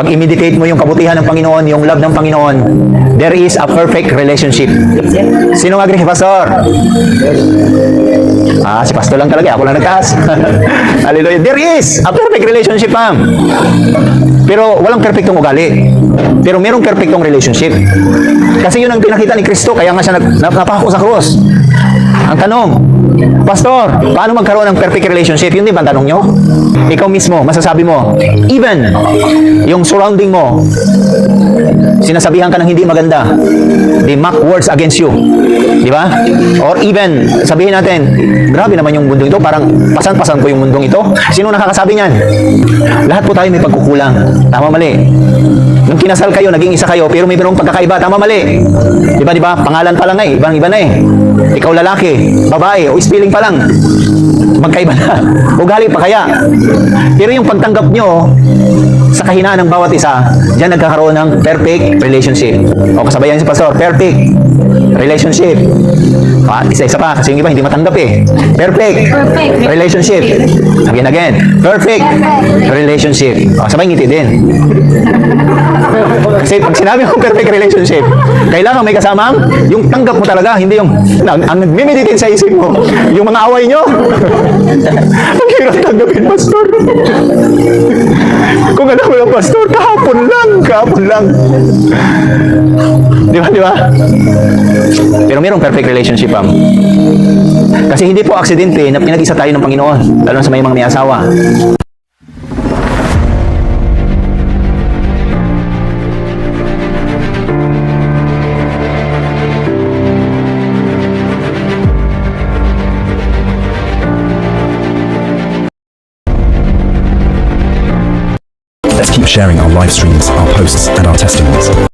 Pag i-meditate mo yung kabutihan ng Panginoon, yung love ng Panginoon, there is a perfect relationship. Sino nga agree, Pastor? Si Pastor lang talaga. Ako lang nagtaas. Hallelujah. There is a perfect relationship, ma'am. Pero walang perfectong ugali. Pero merong perfectong relationship. Kasi yun ang pinakita ni Kristo, kaya nga siya napako sa krus. Ang tanong, Pastor, paano magkaroon ng perfect relationship? Yun din ba ang tanong nyo? Ikaw mismo, masasabi mo, even yung surrounding mo, sinasabihan ka ng hindi maganda, they mock words against you. Di ba? Or even, sabihin natin, grabe naman yung mundong ito, parang pasan-pasan ko yung mundong ito. Sino nakakasabi niyan? Lahat po tayo may pagkukulang. Tama, mali. Nung kinasal kayo, naging isa kayo, pero may merong pagkakaiba. Tama, mali. Di ba? Pangalan pa lang ibang-iba na eh. Ikaw lalaki, babae, o spelling pa lang. Magkaiba na. Ugali pa kaya. Pero yung pagtanggap nyo sa kahinaan ng bawat isa, diyan nagkakaroon ng perfect relationship. O kasabayan si Pastor, perfect relationship. Isa-isa pa, kasi yung iba hindi matanggap eh. Perfect relationship. Again. Perfect relationship. O, sabay ngiti din. Kasi pag sinabi mo perfect relationship, kailangan may kasamang yung tanggap mo talaga, hindi yung ang nagmimeditate sa isip mo, yung mga away nyo. Ang hirap tanggapin, Pastor. Kung alam mo lang, Pastor, kahapon lang. Di ba? Pero mayroong perfect relationship, ma'am. Kasi hindi po aksidente na pinag-isa tayo ng Panginoon, lalo sa may mga may asawa. Let's keep sharing our live streams, our posts, and our testimonies.